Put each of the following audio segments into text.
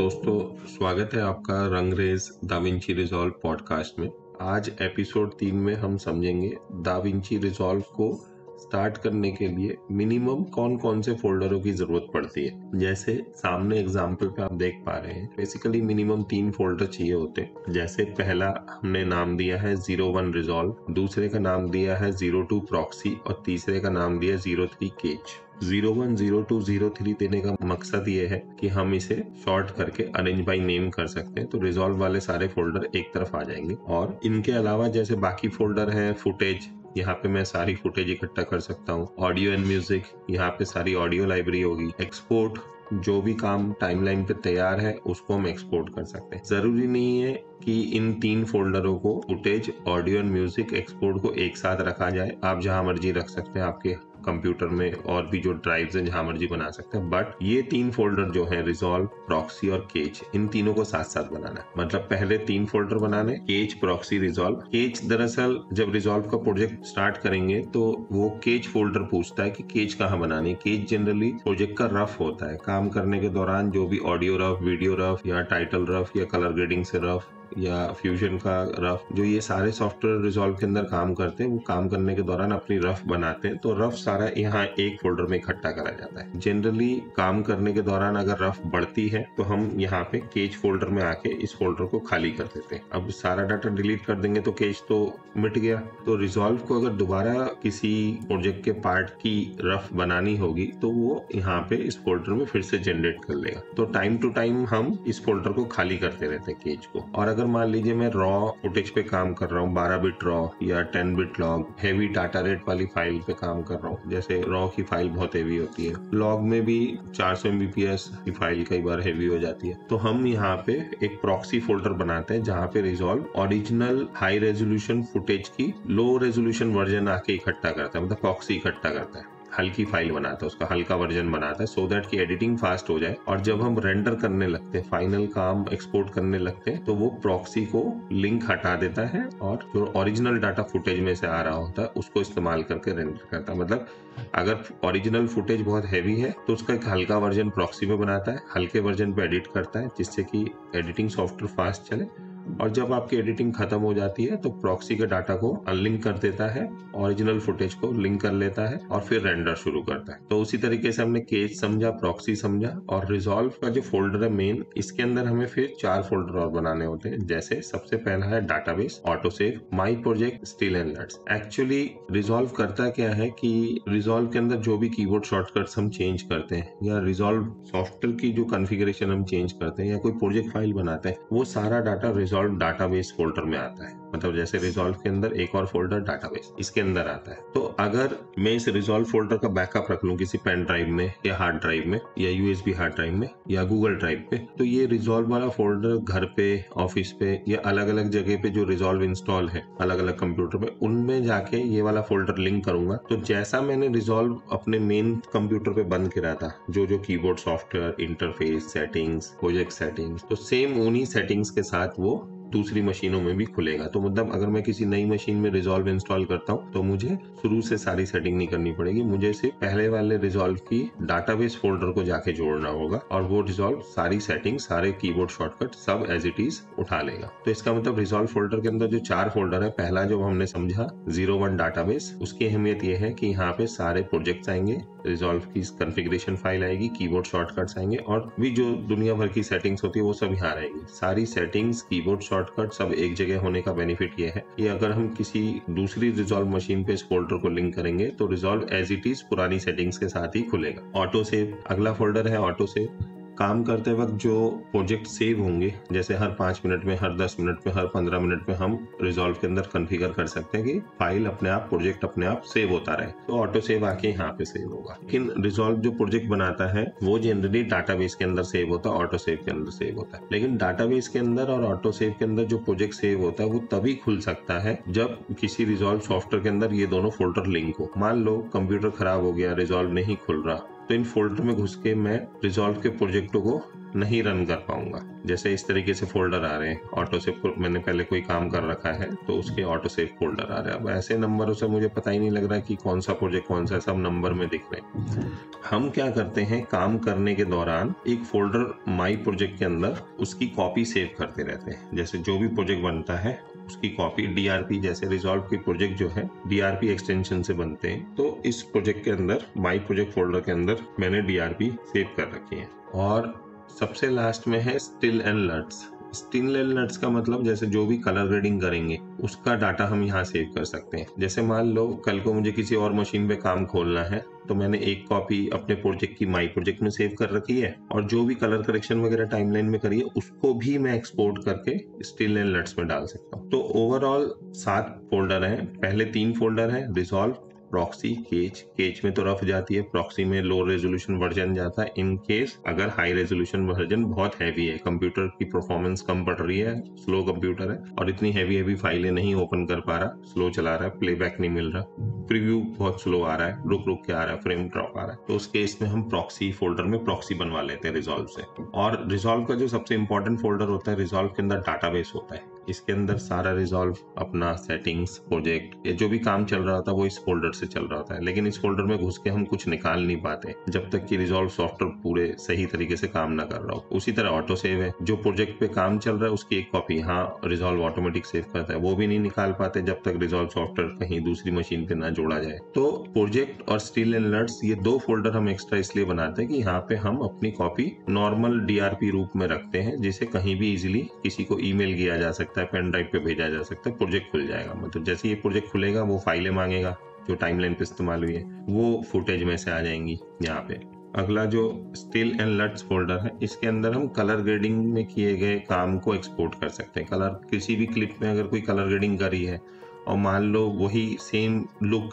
दोस्तों, स्वागत है आपका Rangrez da Vinci resolve podcast में। आज एपिसोड 3 में हम समझेंगे दा विंची रिजॉल्व को स्टार्ट करने के लिए मिनिमम कौन कौन से फोल्डरों की जरूरत पड़ती है। जैसे सामने एग्जांपल पे आप देख पा रहे हैं, बेसिकली मिनिमम 3 फोल्डर चाहिए होते हैं। जैसे पहला हमने नाम दिया है 01 रिजॉल्व, दूसरे का नाम दिया है 02 प्रॉक्सी और तीसरे का नाम दिया 03 केज। 01, 02, 03 देने का मकसद ये है कि हम इसे शॉर्ट करके अरेंज बाय नेम कर सकते हैं, तो रिजॉल्व वाले सारे फोल्डर एक तरफ आ जाएंगे। और इनके अलावा जैसे बाकी फोल्डर हैं, फुटेज, यहाँ पे मैं सारी फुटेज इकट्ठा कर सकता हूँ। ऑडियो एंड म्यूजिक, यहाँ पे सारी ऑडियो लाइब्रेरी होगी। एक्सपोर्ट, जो भी काम टाइमलाइन पे तैयार है उसको हम एक्सपोर्ट कर सकते हैं। जरूरी नहीं है कि इन 3 फोल्डरों को, footage, audio and music, export को एक साथ रखा जाए। आप जहां मर्जी रख सकते हैं, आपके कंप्यूटर में और भी जो ड्राइव्स हैं जहां मर्जी बना सकते हैं। बट ये 3 फोल्डर जो है रिजॉल्व, प्रॉक्सी और केज, इन तीनों को साथ साथ बनाना है। मतलब पहले 3 फोल्डर बनाने, केज, प्रॉक्सी, रिजॉल्व। केज दरअसल जब रिजॉल्व का प्रोजेक्ट स्टार्ट करेंगे तो वो केज फोल्डर पूछता है कि केज कहाँ बनानी है। केज जनरली प्रोजेक्ट का रफ होता है। काम करने के दौरान जो भी ऑडियो रफ, वीडियो रफ या टाइटल रफ या कलर ग्रेडिंग से रफ या फ्यूजन का रफ, जो ये सारे सॉफ्टवेयर रिजॉल्व के अंदर काम करते हैं, वो काम करने के दौरान अपनी रफ बनाते हैं। तो रफ सारा यहाँ एक फोल्डर में इकट्ठा करा जाता है। जनरली काम करने के दौरान अगर रफ बढ़ती है तो हम यहाँ पे केज फोल्डर में आके इस फोल्डर को खाली कर देते हैं। अब सारा डाटा डिलीट कर देंगे तो केज तो मिट गया। तो रिजॉल्व को अगर दोबारा किसी प्रोजेक्ट के पार्ट की रफ बनानी होगी तो वो यहाँ पे इस फोल्डर में फिर से जनरेट कर लेगा। तो टाइम टू टाइम हम इस फोल्डर को खाली करते रहते हैं, केज को। और अगर मान लीजिए मैं रॉ फुटेज पे काम कर रहा हूँ, 12 बिट रॉ या 10 bit log, heavy data rate वाली फाइल पे काम कर रहा हूँ, जैसे रॉ की फाइल बहुत हेवी होती है, लॉग में भी 400 MBPS की फाइल कई बार हेवी हो जाती है, तो हम यहाँ पे एक प्रॉक्सी फोल्डर बनाते हैं जहाँ पे resolve original high resolution footage की लो रेजोल्यूशन वर्जन आके इकट्ठा करता है, मतलब प्रॉक्सी इकट्ठा करता है, हल्की फाइल बनाता है, उसका हल्का वर्जन बनाता है, सो दैट कि एडिटिंग फास्ट हो जाए। और जब हम रेंडर करने लगते हैं, फाइनल काम एक्सपोर्ट करने लगते हैं, तो वो प्रॉक्सी को लिंक हटा देता है और जो ओरिजिनल डाटा फुटेज में से आ रहा होता है उसको इस्तेमाल करके रेंडर करता है। मतलब अगर ओरिजिनल फुटेज बहुत हैवी है तो उसका एक हल्का वर्जन प्रॉक्सी में बनाता है, हल्के वर्जन पे एडिट करता है जिससे कि एडिटिंग सॉफ्टवेयर फास्ट चले। और जब आपकी एडिटिंग खत्म हो जाती है तो प्रॉक्सी के डाटा को अनलिंक कर देता है, ओरिजिनल फुटेज को लिंक कर लेता है और फिर रेंडर शुरू करता है। तो उसी तरीके से हमने केज समझा, प्रॉक्सी समझा। और रिजॉल्व का जो फोल्डर है मेन, इसके अंदर हमें फिर 4 फोल्डर और बनाने होते हैं। जैसे सबसे पहला है database, autosave, my project, still and lots. Actually resolve करता क्या है कि रिजॉल्व के अंदर जो भी कीबोर्ड शॉर्टकट्स हम चेंज करते हैं या रिजॉल्व सॉफ्टवेयर की जो कॉन्फ़िगरेशन हम चेंज करते हैं या कोई प्रोजेक्ट फाइल बनाते हैं, वो सारा डाटा रिजॉल्व डाटाबेस फोल्डर में आता है। मतलब जैसे रिजॉल्व के अंदर एक और फोल्डर डाटाबेस, इसके अंदर आता है। तो अगर मैं इस रिजॉल्व फोल्डर का बैकअप रख लूं किसी पेन ड्राइव में या हार्ड ड्राइव में या यूएसबी हार्ड ड्राइव में या गूगल ड्राइव पे, तो ये रिजॉल्व वाला फोल्डर घर पे, ऑफिस पे या अलग अलग जगह पे जो रिजॉल्व इंस्टॉल है अलग अलग कंप्यूटर पे, उनमें जाके ये वाला फोल्डर लिंक करूंगा। तो जैसा मैंने रिजॉल्व अपने मेन कंप्यूटर पे बंद करा था, जो जो keyboard software, interface settings, project settings, तो सेम उन्हीं सेटिंग्स के साथ वो दूसरी मशीनों में भी खुलेगा। तो मतलब अगर मैं किसी नई मशीन में रिजॉल्व इंस्टॉल करता हूँ तो मुझे शुरू से सारी सेटिंग नहीं करनी पड़ेगी, मुझे सिर्फ पहले वाले रिजॉल्व की डाटाबेस फोल्डर को जाके जोड़ना होगा और वो रिजॉल्व सारी सेटिंग, सारे कीबोर्ड शॉर्टकट सब एज इट इज उठा लेगा। तो इसका मतलब रिजॉल्व फोल्डर के अंदर जो 4 फोल्डर है, पहला जो हमने समझा 01 डाटाबेस, उसकी अहमियत यह है कि यहाँ पे सारे प्रोजेक्ट्स आएंगे, रिजॉल्व की कॉन्फ़िगरेशन फाइल आएगी, कीबोर्ड शॉर्टकट्स आएंगे और भी जो दुनिया भर की सेटिंग्स होती है वो सब यहाँ रहेंगी। सारी सेटिंग्स, कीबोर्ड शॉर्टकट सब एक जगह होने का बेनिफिट ये है कि अगर हम किसी दूसरी रिजॉल्व मशीन पे इस फोल्डर को लिंक करेंगे तो रिजॉल्व एज इट इज पुरानी सेटिंग्स के साथ ही खुलेगा। ऑटो सेव अगला फोल्डर है। ऑटो सेव काम करते वक्त जो प्रोजेक्ट सेव होंगे, जैसे हर 5 मिनट में, हर 10 मिनट में, हर 15 मिनट में हम रिजॉल्व के अंदर कॉन्फ़िगर कर सकते हैं कि फाइल अपने आप, प्रोजेक्ट अपने आप सेव होता रहे, तो ऑटो सेव आके यहाँ पे सेव होगा। लेकिन रिजॉल्व जो प्रोजेक्ट बनाता है वो जनरली डाटाबेस के अंदर सेव होता है, ऑटो सेव के अंदर सेव होता है। लेकिन डाटाबेस के अंदर और ऑटो सेव के अंदर जो प्रोजेक्ट सेव होता है वो तभी खुल सकता है जब किसी रिजॉल्व सॉफ्टवेयर के अंदर ये दोनों फोल्डर लिंक हो। मान लो कंप्यूटर खराब हो गया, रिजॉल्व नहीं खुल रहा, तो इन फोल्डर में घुस के मैं रिजॉल्व के प्रोजेक्टों को नहीं रन कर पाऊंगा। जैसे इस तरीके से फोल्डर आ रहे हैं, ऑटो सेव मैंने पहले कोई काम कर रखा है तो उसके ऑटो सेव फोल्डर आ रहे हैं। अब ऐसे नंबरों से मुझे पता ही नहीं लग रहा कि कौन सा प्रोजेक्ट कौन सा, सब नंबर में दिख रहे हैं। हम क्या करते हैं, काम करने के दौरान एक फोल्डर माई प्रोजेक्ट के अंदर उसकी कॉपी सेव करते रहते हैं। जैसे जो भी प्रोजेक्ट बनता है उसकी कॉपी DRP, जैसे रिजॉल्व की प्रोजेक्ट जो है DRP एक्सटेंशन से बनते हैं, तो इस प्रोजेक्ट के अंदर माई प्रोजेक्ट फोल्डर के अंदर मैंने DRP सेव कर रखी है। और सबसे लास्ट में है still and LUTs. Still and LUTs का मतलब जैसे जो भी कलर ग्रेडिंग करेंगे उसका डाटा हम यहाँ सेव कर सकते हैं। जैसे मान लो कल को मुझे किसी और मशीन पे काम खोलना है तो मैंने एक कॉपी अपने प्रोजेक्ट की माई प्रोजेक्ट में सेव कर रखी है, और जो भी कलर करेक्शन वगैरह टाइमलाइन में करी है उसको भी मैं एक्सपोर्ट करके स्टिल एंड लट्स में डाल सकता हूँ। तो ओवरऑल 7 फोल्डर हैं। पहले 3 फोल्डर हैं, रिजॉल्व, प्रॉक्सी, केच में तो रफ जाती है, प्रॉक्सी में लो रेजोल्यूशन वर्जन जाता है इन केस अगर हाई रेजोल्यूशन वर्जन बहुत हैवी है, कंप्यूटर की परफॉर्मेंस कम पड़ रही है, स्लो कंप्यूटर है और इतनी हैवी फाइलें नहीं ओपन कर पा रहा, स्लो चला रहा है, प्लेबैक नहीं मिल रहा, प्रीव्यू बहुत स्लो आ रहा है, रुक के आ रहा है, फ्रेम ड्रॉप आ रहा है, तो उस केस में हम प्रॉक्सी फोल्डर में प्रॉक्सी बनवा लेते हैं रिजॉल्व से। और रिजॉल्व का जो सबसे इंपॉर्टेंट फोल्डर होता है, रिजॉल्व के अंदर डाटाबेस होता है। इसके अंदर सारा रिजॉल्व अपना सेटिंग्स, प्रोजेक्ट, ये जो भी काम चल रहा होता है वो इस फोल्डर से चल रहा होता है। लेकिन इस फोल्डर में घुस के हम कुछ निकाल नहीं पाते जब तक कि रिजॉल्व सॉफ्टवेयर पूरे सही तरीके से काम ना कर रहा हो। उसी तरह ऑटो सेव है, जो प्रोजेक्ट पे काम चल रहा है उसकी एक कॉपी यहाँ रिजॉल्व ऑटोमेटिक सेव करता है, वो भी नहीं निकाल पाते जब तक रिजॉल्व सॉफ्टवेयर कहीं दूसरी मशीन पे ना जोड़ा जाए। तो प्रोजेक्ट और स्टिल एंड लट्स, ये 2 फोल्डर हम एक्स्ट्रा इसलिए बनाते हैं कि यहाँ पे हम अपनी कॉपी नॉर्मल DRP रूप में रखते हैं, जिसे कहीं भी इजीली किसी को ईमेल किया जा सकता है, पेन ड्राइव पे भेजा जा सकता है, प्रोजेक्ट खुल जाएगा। मतलब जैसे ये प्रोजेक्ट खुलेगा वो फाइलें मांगेगा जो टाइमलाइन पे इस्तेमाल हुई है, वो फुटेज में से आ जाएंगी यहाँ पे। अगला जो स्टिल एंड लट्स फोल्डर है, इसके अंदर हम कलर ग्रेडिंग में किए गए काम को एक्सपोर्ट कर सकते हैं। कलर, किसी भी क्लिप में अगर कोई कलर ग्रेडिंग करी है और मान लो वही same look,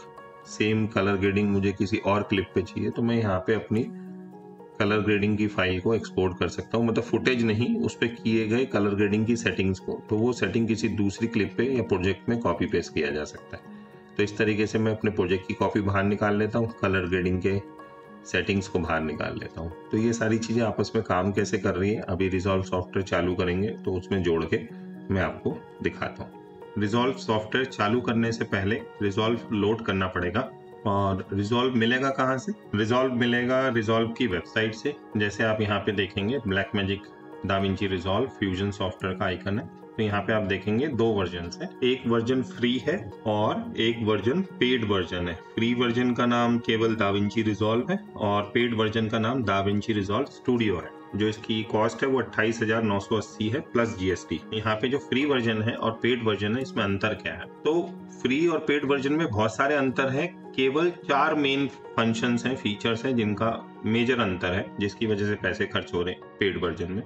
same colour grading मुझे किसी और क्लिप पे चाहिए, तो मैं यहाँ पे अपनी कलर ग्रेडिंग की फाइल को एक्सपोर्ट कर सकता हूँ। मतलब फुटेज नहीं, उस पर किए गए कलर ग्रेडिंग की सेटिंग्स को, तो वो सेटिंग किसी दूसरी क्लिप पे या प्रोजेक्ट में कॉपी पेस्ट किया जा सकता है। तो इस तरीके से मैं अपने प्रोजेक्ट की कॉपी बाहर निकाल लेता हूँ, कलर ग्रेडिंग के सेटिंग्स को बाहर निकाल लेता हूँ। तो ये सारी चीज़ें आपस में काम कैसे कर रही है, अभी रिजॉल्व सॉफ्टवेयर चालू करेंगे तो उसमें जोड़ के मैं आपको दिखाता हूँ। रिजॉल्व सॉफ्टवेयर चालू करने से पहले रिजॉल्व लोड करना पड़ेगा। और रिजॉल्व मिलेगा कहाँ से? रिजॉल्व मिलेगा रिजॉल्व की वेबसाइट से। जैसे आप यहाँ पे देखेंगे ब्लैकमैजिक दाविंची रिजॉल्व फ्यूजन सॉफ्टवेयर का आइकन है, तो यहाँ पे आप देखेंगे 2 वर्जन है, एक वर्जन फ्री है और एक वर्जन पेड वर्जन है। फ्री वर्जन का नाम केवल दाविंची रिजॉल्व है और पेड वर्जन का नाम दाविंची रिजॉल्व स्टूडियो है। जो इसकी कॉस्ट है वो 28,980 है प्लस GST। यहाँ पे जो फ्री वर्जन है और पेड वर्जन है, इसमें अंतर क्या है? तो फ्री और पेड वर्जन में बहुत सारे अंतर है, केवल 4 मेन फंक्शंस हैं, फीचर्स हैं जिनका मेजर अंतर है, जिसकी वजह से पैसे खर्च हो रहे हैं पेड वर्जन में।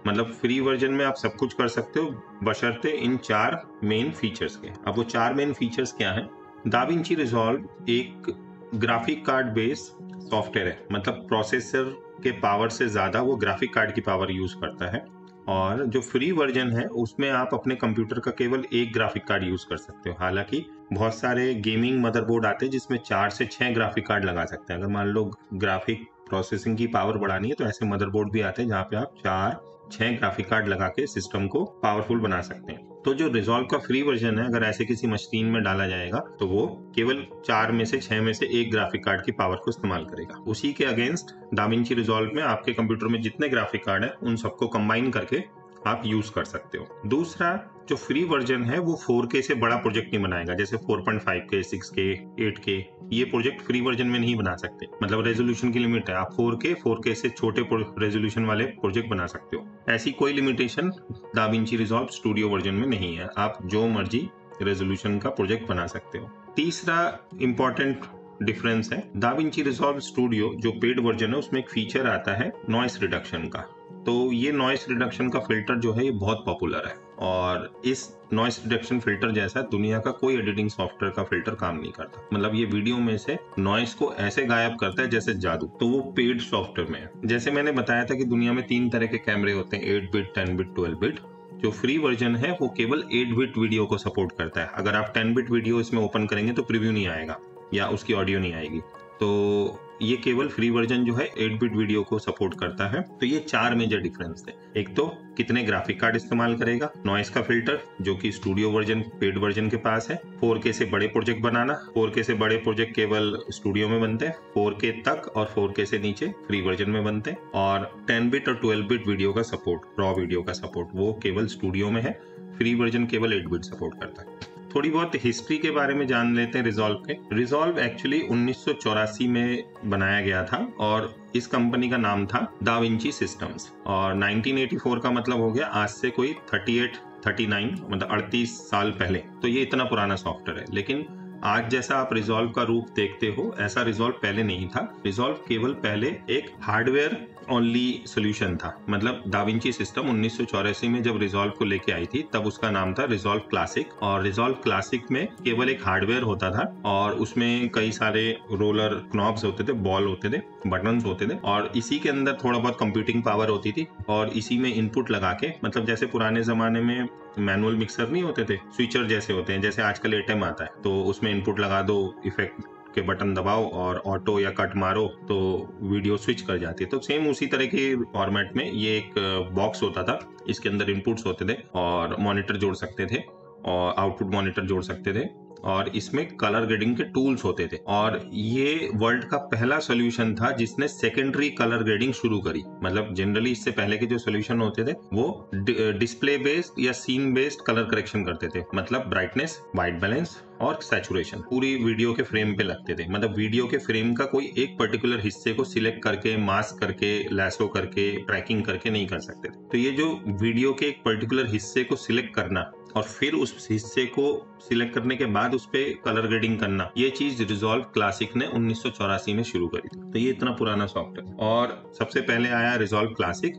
मतलब फ्री वर्जन में आप सब कुछ कर सकते हो बशर्ते इन 4 मेन फीचर्स के। अब वो 4 मेन फीचर्स क्या हैं? दाविंची रिजॉल्व एक ग्राफिक कार्ड बेस सॉफ्टवेयर है, मतलब प्रोसेसर के पावर से ज्यादा वो ग्राफिक कार्ड की पावर यूज करता है। और जो फ्री वर्जन है उसमें आप अपने कंप्यूटर का केवल एक ग्राफिक कार्ड यूज कर सकते हो। हालांकि बहुत सारे गेमिंग मदरबोर्ड आते हैं जिसमें 4 से 6 ग्राफिक कार्ड लगा सकते हैं। अगर मान लो ग्राफिक प्रोसेसिंग की पावर बढ़ानी है तो ऐसे मदरबोर्ड भी आते हैं जहाँ पे आप 4-6 ग्राफिक कार्ड लगा के सिस्टम को पावरफुल बना सकते हैं। तो जो रिजॉल्व का फ्री वर्जन है, अगर ऐसे किसी मशीन में डाला जाएगा तो वो केवल 4 में से 6 में से एक ग्राफिक कार्ड की पावर को इस्तेमाल करेगा। उसी के अगेंस्ट दाविंची रिजॉल्व में आपके कंप्यूटर में जितने ग्राफिक कार्ड है उन सबको कंबाइन करके आप यूज कर सकते हो। दूसरा, जो फ्री वर्जन है वो 4K से बड़ा प्रोजेक्ट नहीं बनाएगा, जैसे 4.5K, 6K, 8K, ये प्रोजेक्ट फ्री वर्जन में नहीं बना सकते। मतलब रेजोल्यूशन की लिमिट है, आप 4K से छोटे रेजोल्यूशन वाले प्रोजेक्ट बना सकते हो। ऐसी कोई limitation Da Vinci resolve studio version में नहीं है, आप जो मर्जी रेजोल्यूशन का प्रोजेक्ट बना सकते हो। तीसरा इंपॉर्टेंट डिफरेंस है, दाविंची रिजॉल्व स्टूडियो जो पेड वर्जन है उसमें एक फीचर आता है नॉइस रिडक्शन का। तो ये नॉइस रिडक्शन का फिल्टर जो है ये बहुत पॉपुलर है, और इस नॉइस रिडक्शन फिल्टर जैसा दुनिया का कोई एडिटिंग सॉफ्टवेयर का फिल्टर काम नहीं करता। मतलब ये वीडियो में से नॉइस को ऐसे गायब करता है जैसे जादू। तो वो पेड सॉफ्टवेयर में है। जैसे मैंने बताया था कि दुनिया में 3 तरह के कैमरे होते हैं, 8 बिट, 10 बिट, 12 बिट। जो फ्री वर्जन है वो केवल 8 बिट वीडियो को सपोर्ट करता है। अगर आप 10 बिट वीडियो इसमें ओपन करेंगे तो प्रीव्यू नहीं आएगा या उसकी ऑडियो नहीं आएगी। तो ये केवल फ्री वर्जन जो है 8 बिट वीडियो को सपोर्ट करता है। तो ये 4 मेजर डिफरेंस थे। एक तो कितने ग्राफिक कार्ड इस्तेमाल करेगा, नॉइस का फिल्टर जो कि स्टूडियो वर्जन पेड वर्जन के पास है, 4K से बड़े प्रोजेक्ट बनाना, 4K से बड़े प्रोजेक्ट केवल स्टूडियो में बनते हैं, 4K तक और 4K से नीचे फ्री वर्जन में बनते हैं, और 10 बिट और 12 बिट वीडियो का सपोर्ट, रॉ वीडियो का सपोर्ट वो केवल स्टूडियो में है, फ्री वर्जन केवल 8 बिट सपोर्ट करता है। थोड़ी बहुत हिस्ट्री के बारे में जान लेते हैं रिजॉल्व के। रिजॉल्व एक्चुअली 1984 में बनाया गया था और इस कंपनी का नाम था दाविंची सिस्टम्स, और 1984 का मतलब हो गया आज से कोई 39 मतलब 38 साल पहले। तो ये इतना पुराना सॉफ्टवेयर है, लेकिन आज जैसा आप रिजॉल्व का रूप देखते हो ऐसा रिजॉल्व पहले नहीं था। रिजॉल्व केवल पहले एक हार्डवेयर ओनली सोल्यूशन था। मतलब दाविंची सिस्टम 1984 में जब रिजॉल्व को लेके आई थी तब उसका नाम था रिजॉल्व क्लासिक, और रिजॉल्व क्लासिक में केवल एक हार्डवेयर होता था और उसमें कई सारे रोलर नॉब्स होते थे, बॉल होते थे, बटन्स होते थे, और इसी के अंदर थोड़ा बहुत कंप्यूटिंग पावर होती थी, और इसी में इनपुट लगा के, मतलब जैसे पुराने जमाने में मैनुअल मिक्सर नहीं होते थे, स्विचर जैसे होते हैं, जैसे आजकल एटीएम आता है, तो उसमें इनपुट लगा दो, इफेक्ट के बटन दबाओ और ऑटो या कट मारो तो वीडियो स्विच कर जाती है। तो सेम उसी तरह के फॉर्मेट में ये एक बॉक्स होता था, इसके अंदर इनपुट्स होते थे और मॉनिटर जोड़ सकते थे और आउटपुट मॉनिटर जोड़ सकते थे, और इसमें कलर ग्रेडिंग के टूल्स होते थे, और ये वर्ल्ड का पहला सॉल्यूशन था जिसने सेकेंडरी कलर ग्रेडिंग शुरू करी। मतलब जनरली इससे पहले के जो सॉल्यूशन होते थे वो डिस्प्ले बेस्ड या सीन बेस्ड कलर करेक्शन करते थे, मतलब ब्राइटनेस, वाइट बैलेंस और सैचुरेशन पूरी वीडियो के फ्रेम पे लगते थे। मतलब वीडियो के फ्रेम का कोई एक पर्टिकुलर हिस्से को सिलेक्ट करके, मास्क करके, लैसो करके, ट्रैकिंग करके नहीं कर सकते थे। तो ये जो वीडियो के एक पर्टिकुलर हिस्से को सिलेक्ट करना और फिर उस हिस्से को सिलेक्ट करने के बाद उस पे कलर ग्रेडिंग करना, ये चीज रिजॉल्व क्लासिक ने 1984 में शुरू करी थी। तो ये इतना पुराना सॉफ्टवेयर। और सबसे पहले आया रिजॉल्व क्लासिक,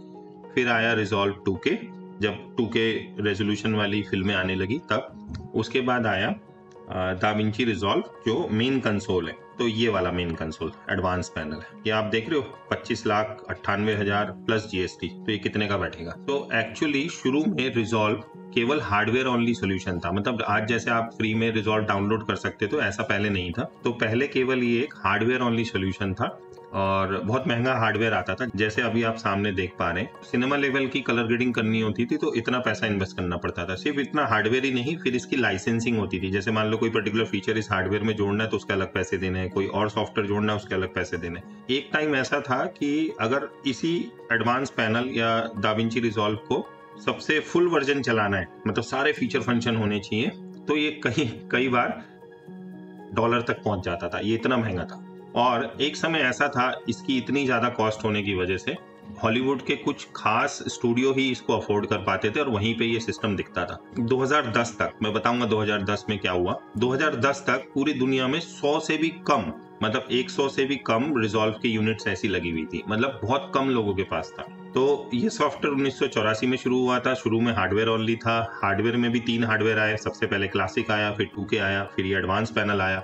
फिर आया रिजॉल्व 2K, जब 2K रेजोल्यूशन वाली फिल्में आने लगी तब। उसके बाद आया दाविंची रिजॉल्व जो मेन कंसोल है। तो ये वाला मेन कंसोल एडवांस पैनल है, ये आप देख रहे हो 25,98,000 प्लस GST। तो ये कितने का बैठेगा? तो एक्चुअली शुरू में रिजॉल्व केवल हार्डवेयर ओनली सॉल्यूशन था। मतलब आज जैसे आप फ्री में रिजॉल्व डाउनलोड कर सकते तो ऐसा पहले नहीं था। तो पहले केवल ये एक हार्डवेयर ओनली सॉल्यूशन था और बहुत महंगा हार्डवेयर आता था। जैसे अभी आप सामने देख पा रहे हैं, सिनेमा लेवल की कलर ग्रेडिंग करनी होती थी तो इतना पैसा इन्वेस्ट करना पड़ता था। सिर्फ इतना हार्डवेयर ही नहीं, फिर इसकी लाइसेंसिंग होती थी। जैसे मान लो कोई पर्टिकुलर फीचर इस हार्डवेयर में जोड़ना है तो उसके अलग पैसे देने हैं, कोई और सॉफ्टवेयर जोड़ना है उसके अलग पैसे देने। एक टाइम ऐसा था कि अगर इसी एडवांस पैनल या दाविंची रिजॉल्व को सबसे फुल वर्जन चलाना है, मतलब सारे फीचर फंक्शन होने चाहिए, तो ये कई बार $1 तक पहुंच जाता था। ये इतना महंगा था। और एक समय ऐसा था, इसकी इतनी ज्यादा कॉस्ट होने की वजह से हॉलीवुड के कुछ खास स्टूडियो ही इसको अफोर्ड कर पाते थे और वहीं पे ये सिस्टम दिखता था। 2010 तक, मैं बताऊंगा 2010 में क्या हुआ। 2010 तक पूरी दुनिया में 100 से भी कम, मतलब 100 से भी कम रिजॉल्व की यूनिट्स ऐसी लगी हुई थी। मतलब बहुत कम लोगों के पास था। तो ये सॉफ्टवेयर 1984 में शुरू हुआ था। शुरू में हार्डवेयर ओनली था। हार्डवेयर में भी 3 हार्डवेयर आए। सबसे पहले क्लासिक आया, फिर 2K आया, फिर ये एडवांस पैनल आया।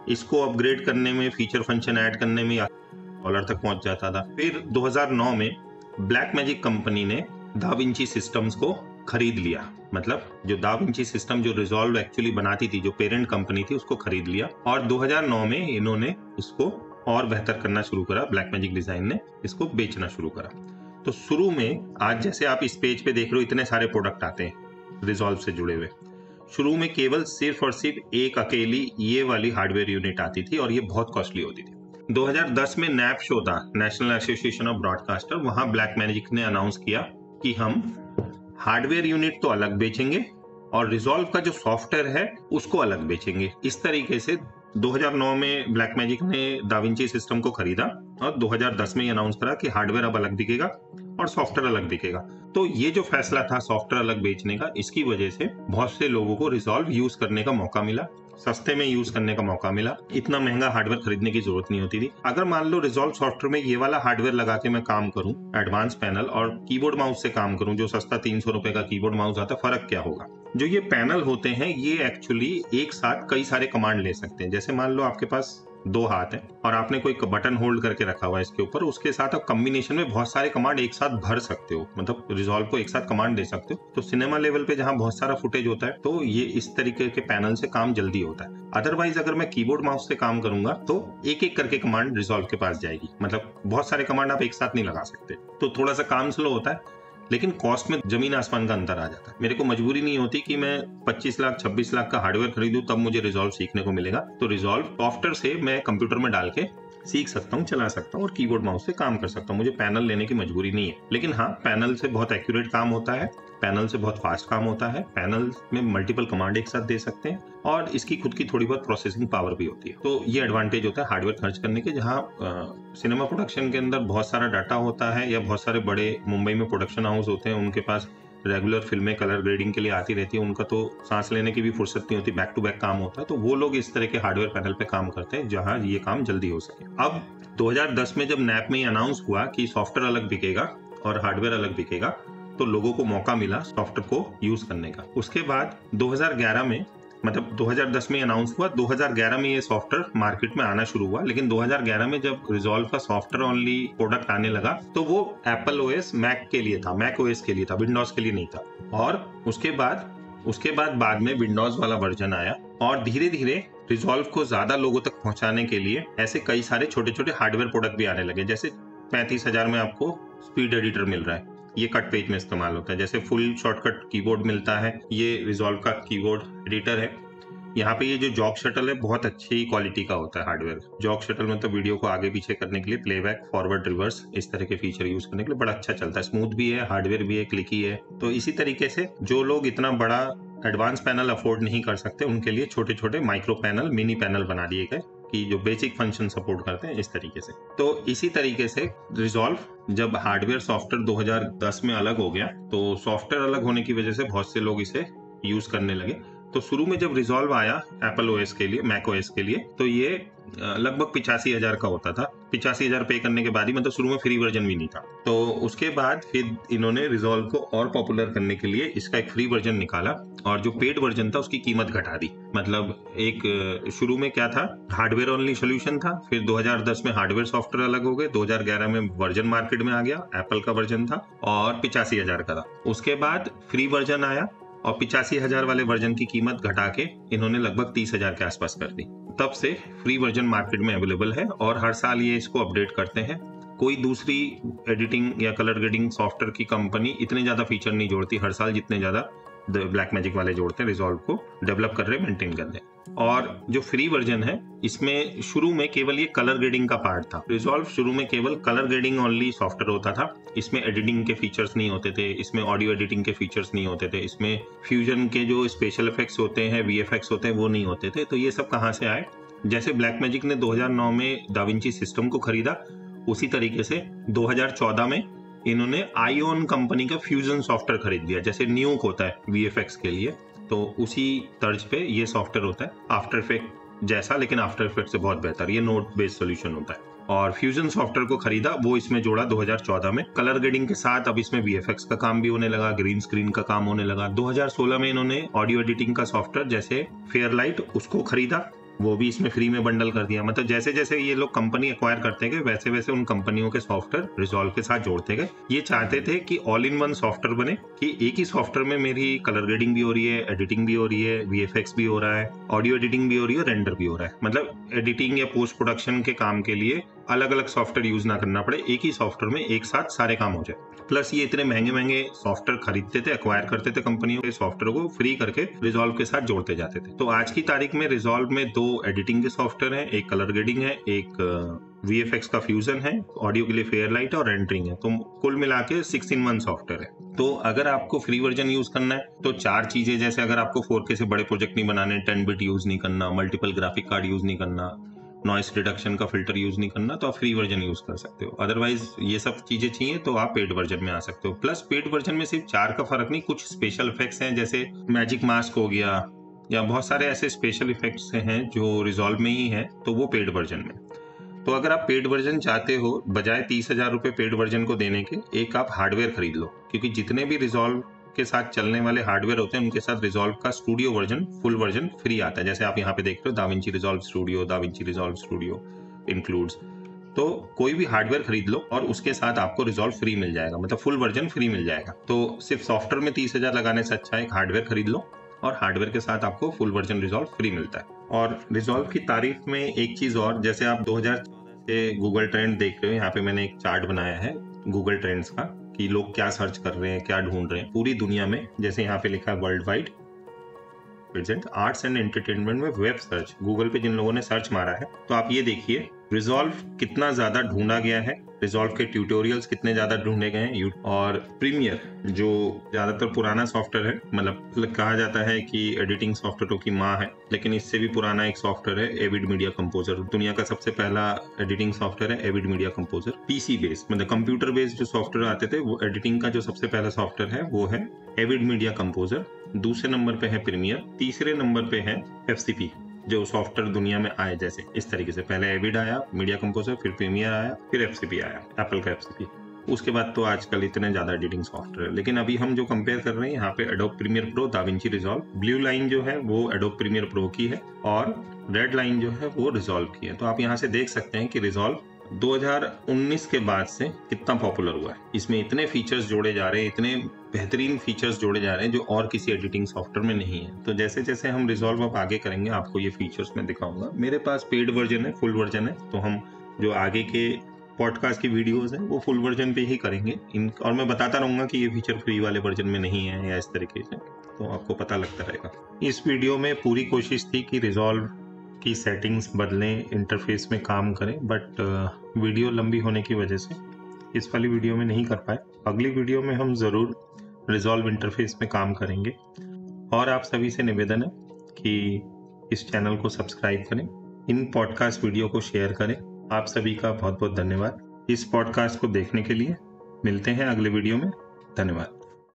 इसको अपग्रेड करने में, फीचर फंक्शन ऐड करने में $1 तक पहुंच जाता था। फिर 2009 में ब्लैक मैजिक कंपनी ने दाविंची सिस्टम्स को खरीद लिया। मतलब जो दाविंची सिस्टम जो रिजॉल्व एक्चुअली बनाती थी, जो पेरेंट कंपनी थी, उसको खरीद लिया और 2009 में इन्होंने इसको और बेहतर करना शुरू करा। ब्लैक मैजिक डिजाइन ने इसको बेचना शुरू करा। तो शुरू में, आज जैसे आप इस पेज पे देख रहे हो, इतने सारे प्रोडक्ट आते हैं रिजॉल्व से जुड़े हुए। शुरू में केवल सिर्फ और सिर्फ एक अकेली ये वाली हार्डवेयर यूनिट आती थी और ये बहुत कॉस्टली होती थी। 2010 में नैप शो था, नेशनल एसोसिएशन ऑफ ब्रॉडकास्टर, वहां ब्लैक मैजिक ने अनाउंस किया कि हम हार्डवेयर यूनिट तो अलग बेचेंगे और रिजॉल्व का जो सॉफ्टवेयर है उसको अलग बेचेंगे। इस तरीके से 2009 में ब्लैक मैजिक ने दाविंची सिस्टम को खरीदा और 2010 में अनाउंस करा कि हार्डवेयर अब अलग दिखेगा और सॉफ्टवेयर अलग दिखेगा। तो ये जो फैसला था सॉफ्टवेयर अलग बेचने का, इसकी वजह से बहुत से लोगों को रिजॉल्व यूज करने का मौका मिला, सस्ते में यूज करने का मौका मिला। इतना महंगा हार्डवेयर खरीदने की जरूरत नहीं होती थी। अगर मान लो रिजॉल्व सॉफ्टवेयर में ये वाला हार्डवेयर लगा के मैं काम करूं, एडवांस पैनल, और कीबोर्ड माउस से काम करूं, जो सस्ता 300 रुपए का कीबोर्ड माउस आता है, फर्क क्या होगा? जो ये पैनल होते हैं ये एक्चुअली एक साथ कई सारे कमांड ले सकते हैं। जैसे मान लो आपके पास 2 हाथ हैं और आपने कोई बटन होल्ड करके रखा हुआ है इसके ऊपर, उसके साथ आप कॉम्बिनेशन में बहुत सारे कमांड एक साथ भर सकते हो, मतलब रिजॉल्व को एक साथ कमांड दे सकते हो। तो सिनेमा लेवल पे जहाँ बहुत सारा फुटेज होता है तो ये इस तरीके के पैनल से काम जल्दी होता है। अदरवाइज अगर मैं कीबोर्ड माउस से काम करूंगा तो एक एक करके कमांड रिजॉल्व के पास जाएगी, मतलब बहुत सारे कमांड आप एक साथ नहीं लगा सकते, तो थोड़ा सा काम स्लो होता है, लेकिन कॉस्ट में जमीन आसमान का अंतर आ जाता है। मेरे को मजबूरी नहीं होती कि मैं 25 लाख 26 लाख का हार्डवेयर खरीदूं तब मुझे रिजॉल्व सीखने को मिलेगा। तो रिजॉल्व सॉफ्टवेयर से मैं कंप्यूटर में डाल के सीख सकता हूँ, चला सकता हूँ और कीबोर्ड माउस से काम कर सकता हूँ। मुझे पैनल लेने की मजबूरी नहीं है, लेकिन हाँ, पैनल से बहुत एक्यूरेट काम होता है, पैनल से बहुत फास्ट काम होता है, पैनल में मल्टीपल कमांड एक साथ दे सकते हैं और इसकी खुद की थोड़ी बहुत प्रोसेसिंग पावर भी होती है। तो ये एडवांटेज होता है हार्डवेयर खर्च करने के। जहाँ सिनेमा प्रोडक्शन के अंदर बहुत सारा डाटा होता है या बहुत सारे बड़े मुंबई में प्रोडक्शन हाउस होते हैं, उनके पास रेगुलर फिल्में कलर ग्रेडिंग के लिए आती रहती है, उनका तो सांस लेने की भी फुर्सत नहीं होती, बैक टू बैक काम होता है, तो वो लोग इस तरह के हार्डवेयर पैनल पे काम करते हैं जहां ये काम जल्दी हो सके। अब 2010 में जब नैप में अनाउंस हुआ कि सॉफ्टवेयर अलग बिकेगा और हार्डवेयर अलग बिकेगा, तो लोगों को मौका मिला सॉफ्टवेयर को यूज करने का। उसके बाद 2011 में, मतलब 2010 में अनाउंस हुआ, 2011 में ये सॉफ्टवेयर मार्केट में आना शुरू हुआ, लेकिन 2011 में जब रिजॉल्व का सॉफ्टवेयर ओनली प्रोडक्ट आने लगा तो वो एप्पल ओएस मैक के लिए था, मैक ओएस के लिए था, विंडोज के लिए नहीं था। और उसके बाद में विंडोज वाला वर्जन आया और धीरे धीरे रिजॉल्व को ज्यादा लोगों तक पहुंचाने के लिए ऐसे कई सारे छोटे छोटे हार्डवेयर प्रोडक्ट भी आने लगे। जैसे 35,000 में आपको स्पीड एडिटर मिल रहा है, ये कट पेज में इस्तेमाल होता है। जैसे फुल शॉर्टकट कीबोर्ड मिलता है, ये रिजॉल्व का कीबोर्ड एडिटर है। यहाँ पे ये जो जॉक शटल है बहुत अच्छी क्वालिटी का होता है हार्डवेयर। जॉक शटल मतलब वीडियो को आगे पीछे करने के लिए, प्लेबैक, फॉरवर्ड, रिवर्स, इस तरह के फीचर यूज करने के लिए बड़ा अच्छा चलता है, स्मूथ भी है, हार्डवेयर भी है, क्लिकी है। तो इसी तरीके से जो लोग इतना बड़ा एडवांस पैनल अफोर्ड नहीं कर सकते उनके लिए छोटे छोटे माइक्रो पैनल, मिनी पैनल बना दिए गए कि जो बेसिक फंक्शन सपोर्ट करते हैं, इस तरीके से। तो इसी तरीके से रिजॉल्व जब हार्डवेयर सॉफ्टवेयर 2010 में अलग हो गया, तो सॉफ्टवेयर अलग होने की वजह से बहुत से लोग इसे यूज करने लगे। तो शुरू में जब रिजॉल्व आया एप्पल ओएस के लिए, मैक ओएस के लिए, तो ये लगभग 85,000 का होता था। 85,000 पे करने के बाद ही, मतलब शुरू में फ्री वर्जन भी नहीं था। तो उसके बाद फिर इन्होंने रिजॉल्व को और पॉपुलर करने के लिए इसका एक फ्री वर्जन निकाला और जो पेड वर्जन था उसकी कीमत घटा दी। मतलब एक शुरू में क्या था, हार्डवेयर ओनली सोल्यूशन था, फिर 2010 में हार्डवेयर सॉफ्टवेयर अलग हो गए, 2011 में वर्जन मार्केट में आ गया, एप्पल का वर्जन था और 85,000 का था। उसके बाद फ्री वर्जन आया और 85,000 वाले वर्जन की कीमत घटा के इन्होंने लगभग 30,000 के आसपास कर दी। तब से फ्री वर्जन मार्केट में अवेलेबल है और हर साल ये इसको अपडेट करते हैं। कोई दूसरी एडिटिंग या कलर ग्रेडिंग सॉफ्टवेयर की कंपनी इतने ज्यादा फीचर नहीं जोड़ती हर साल जितने ज्यादा ब्लैक मैजिक वाले जोड़ते हैं, रिजॉल्व को डेवलप कर रहे, मेंटेन कर रहे। और जो फ्री वर्जन है इसमें शुरू में केवल ये कलर ग्रेडिंग का पार्ट था। रिजॉल्व शुरू में केवल कलर ग्रेडिंग ओनली सॉफ्टवेयर होता था, इसमें एडिटिंग के फीचर्स नहीं होते थे, इसमें ऑडियो एडिटिंग के फीचर्स नहीं होते थे, इसमें फ्यूजन के जो स्पेशल इफेक्ट्स होते हैं, वीएफएक्स होते हैं, वो नहीं होते थे। तो ये सब कहाँ से आए? जैसे ब्लैक मैजिक ने 2009 में दाविंची सिस्टम को खरीदा, उसी तरीके से 2014 में इन्होंने आईओन कंपनी का फ्यूजन सॉफ्टवेयर खरीद लिया। जैसे न्यूक होता है वीएफएक्स के लिए, तो उसी तर्ज पे ये सॉफ्टवेयर होता है, आफ्टर इफेक्ट जैसा, लेकिन आफ्टर इफेक्ट से बहुत बेहतर। ये नोट बेस्ड सोल्यूशन होता है और फ्यूजन सॉफ्टवेयर को खरीदा, वो इसमें जोड़ा 2014 में। कलर ग्रेडिंग के साथ अब इसमें वीएफएक्स का काम भी होने लगा, ग्रीन स्क्रीन का काम होने लगा। 2016 में इन्होंने ऑडियो एडिटिंग का सॉफ्टवेयर जैसे फेयरलाइट, उसको खरीदा, वो भी इसमें फ्री में बंडल कर दिया। मतलब जैसे जैसे ये लोग कंपनी एक्वायर करते गए वैसे वैसे उन कंपनियों के सॉफ्टवेयर रिजॉल्व के साथ जोड़ते गए। ये चाहते थे कि ऑल इन वन सॉफ्टवेयर बने, कि एक ही सॉफ्टवेयर में मेरी कलर ग्रेडिंग भी हो रही है, एडिटिंग भी हो रही है, वीएफएक्स भी हो रहा है, ऑडियो एडिटिंग भी हो रही है, रेंडर भी हो रहा है। मतलब एडिटिंग या पोस्ट प्रोडक्शन के काम के लिए अलग अलग सॉफ्टवेयर यूज ना करना पड़े, एक ही सॉफ्टवेयर में एक साथ सारे काम हो जाए। प्लस ये इतने महंगे महंगे सॉफ्टवेयर खरीदते थे, एक्वायर करते थे कंपनियों के सॉफ्टवेयर को, फ्री करके रिजॉल्व के साथ जोड़ते जाते थे। तो आज की तारीख में रिजॉल्व में 2 एडिटिंग के सॉफ्टवेयर हैं, एक कलर ग्रेडिंग है, एक वीएफएक्स का फ्यूजन है, ऑडियो के लिए फेयरलाइट और रेंडरिंग है। तो कुल मिला के 6-in-1 सॉफ्टवेयर है। तो अगर आपको फ्री वर्जन यूज करना है तो 4 चीजें, जैसे अगर आपको 4K से बड़े प्रोजेक्ट नहीं बनाने, 10 बिट यूज नहीं करना, मल्टीपल ग्राफिक कार्ड यूज नहीं करना, नॉइस रिडक्शन का फिल्टर यूज नहीं करना, तो आप फ्री वर्जन यूज कर सकते हो। अदरवाइज ये सब चीजें चाहिए तो आप पेड वर्जन में आ सकते हो। प्लस पेड वर्जन में सिर्फ 4 का फर्क नहीं, कुछ स्पेशल इफेक्ट्स हैं, जैसे मैजिक मास्क हो गया या बहुत सारे ऐसे स्पेशल इफेक्ट्स हैं जो रिजॉल्व में ही है, तो वो पेड वर्जन में। तो अगर आप पेड वर्जन चाहते हो, बजाय 30,000 रुपए पेड वर्जन को देने के, एक आप हार्डवेयर खरीद लो, क्योंकि जितने भी रिजॉल्व के साथ चलने वाले हार्डवेयर होते हैं उनके साथ रिजॉल्व का studio version full version free आता है। जैसे आप यहाँ पे देख रहे हो दाविंची रिजॉल्व स्टूडियो इंक्लूड्स। तो कोई भी हार्डवेयर खरीद लो और उसके साथ आपको रिजॉल्व फ्री मिल जाएगा, मतलब फुल वर्जन फ्री मिल जाएगा। तो सिर्फ सॉफ्टवेयर में 30,000 लगाने से अच्छा एक हार्डवेयर खरीद लो और हार्डवेयर के साथ आपको फुल वर्जन रिजॉल्व फ्री मिलता है। और रिजॉल्व की तारीफ में एक चीज और, जैसे आप 2014 से गूगल ट्रेंड देख रहे हो, यहाँ पे मैंने एक चार्ट बनाया है गूगल ट्रेंड्स का कि लोग क्या सर्च कर रहे हैं, क्या ढूंढ रहे हैं पूरी दुनिया में। जैसे यहाँ पे लिखा है world wide present arts and entertainment में वेब सर्च, गूगल पे जिन लोगों ने सर्च मारा है, तो आप ये देखिए रिजॉल्व कितना ज्यादा ढूंढा गया है, रिजॉल्व के ट्यूटोरियल्स कितने ज्यादा ढूंढे गए हैं। और प्रीमियर जो ज्यादातर पुराना सॉफ्टवेयर है, मतलब कहा जाता है कि एडिटिंग सॉफ्टवेयरों की माँ है, लेकिन इससे भी पुराना एक सॉफ्टवेयर है एविड मीडिया कंपोजर। दुनिया का सबसे पहला एडिटिंग सॉफ्टवेयर है Avid media composer. PC based मतलब कंप्यूटर बेस्ड जो सॉफ्टवेयर आते थे, वो एडिटिंग का जो सबसे पहला सॉफ्टवेयर है वो है एविड मीडिया कंपोजर। दूसरे नंबर पे है प्रीमियर, तीसरे नंबर पे है एफसीपी जो सॉफ्टवेयर दुनिया में आए। जैसे इस तरीके से पहले एविड आया, मीडिया कंपोजर, फिर प्रीमियर आया, फिर एफसीपी आया, एप्पल का एफसीपी। उसके बाद तो आजकल इतने ज्यादा एडिटिंग सॉफ्टवेयर, लेकिन अभी हम जो कंपेयर कर रहे हैं यहाँ पे Adobe Premiere Pro, DaVinci Resolve. Blue line जो है वो एडोब प्रीमियर प्रो की है और रेड लाइन जो है वो रिजॉल्व की है। तो आप यहाँ से देख सकते हैं कि रिजॉल्व 2019 के बाद से कितना पॉपुलर हुआ है। इसमें इतने फीचर्स जोड़े जा रहे हैं, इतने बेहतरीन फीचर्स जोड़े जा रहे हैं जो और किसी एडिटिंग सॉफ्टवेयर में नहीं है। तो जैसे जैसे हम रिजॉल्व अब आगे करेंगे आपको ये फीचर्स मैं दिखाऊंगा। मेरे पास पेड वर्जन है, फुल वर्जन है, तो हम जो आगे के पॉडकास्ट की वीडियोस हैं वो फुल वर्जन पे ही करेंगे और मैं बताता रहूंगा कि ये फीचर फ्री वाले वर्जन में नहीं है या इस तरीके से, तो आपको पता लगता रहेगा। इस वीडियो में पूरी कोशिश थी कि रिजॉल्व की सेटिंग्स बदलें, इंटरफेस में काम करें, बट वीडियो लंबी होने की वजह से इस वाली वीडियो में नहीं कर पाए। अगली वीडियो में हम ज़रूर रिजॉल्व इंटरफेस में काम करेंगे। और आप सभी से निवेदन है कि इस चैनल को सब्सक्राइब करें, इन पॉडकास्ट वीडियो को शेयर करें। आप सभी का बहुत बहुत धन्यवाद इस पॉडकास्ट को देखने के लिए। मिलते हैं अगले वीडियो में। धन्यवाद।